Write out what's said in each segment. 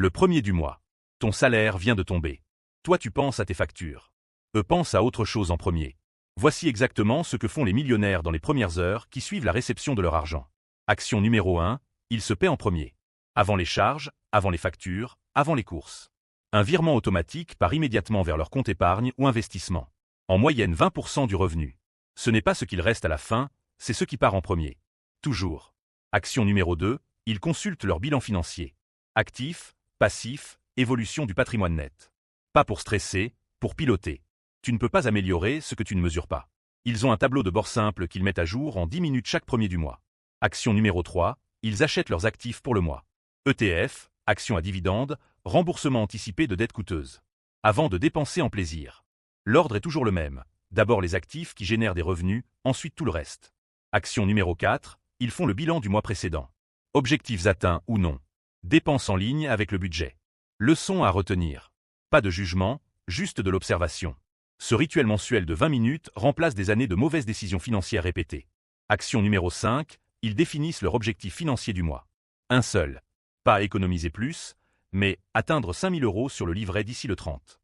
Le premier du mois. Ton salaire vient de tomber. Toi tu penses à tes factures. Eux pensent à autre chose en premier. Voici exactement ce que font les millionnaires dans les premières heures qui suivent la réception de leur argent. Action numéro 1, ils se paient en premier. Avant les charges, avant les factures, avant les courses. Un virement automatique part immédiatement vers leur compte épargne ou investissement. En moyenne 20% du revenu. Ce n'est pas ce qu'il reste à la fin, c'est ce qui part en premier. Toujours. Action numéro 2, ils consultent leur bilan financier. Actif, passif, évolution du patrimoine net. Pas pour stresser, pour piloter. Tu ne peux pas améliorer ce que tu ne mesures pas. Ils ont un tableau de bord simple qu'ils mettent à jour en 10 minutes chaque premier du mois. Action numéro 3, ils achètent leurs actifs pour le mois. ETF, actions à dividendes, remboursement anticipé de dettes coûteuses. Avant de dépenser en plaisir. L'ordre est toujours le même. D'abord les actifs qui génèrent des revenus, ensuite tout le reste. Action numéro 4, ils font le bilan du mois précédent. Objectifs atteints ou non. Dépenses en ligne avec le budget. Leçon à retenir. Pas de jugement, juste de l'observation. Ce rituel mensuel de 20 minutes remplace des années de mauvaises décisions financières répétées. Action numéro 5, ils définissent leur objectif financier du mois. Un seul. Pas économiser plus, mais atteindre 5 000 € sur le livret d'ici le 30.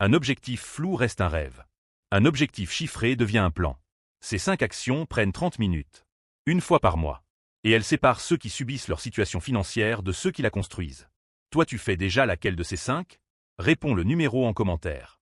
Un objectif flou reste un rêve. Un objectif chiffré devient un plan. Ces 5 actions prennent 30 minutes. Une fois par mois. Et elles séparent ceux qui subissent leur situation financière de ceux qui la construisent. Toi tu fais déjà laquelle de ces 5? Réponds le numéro en commentaire.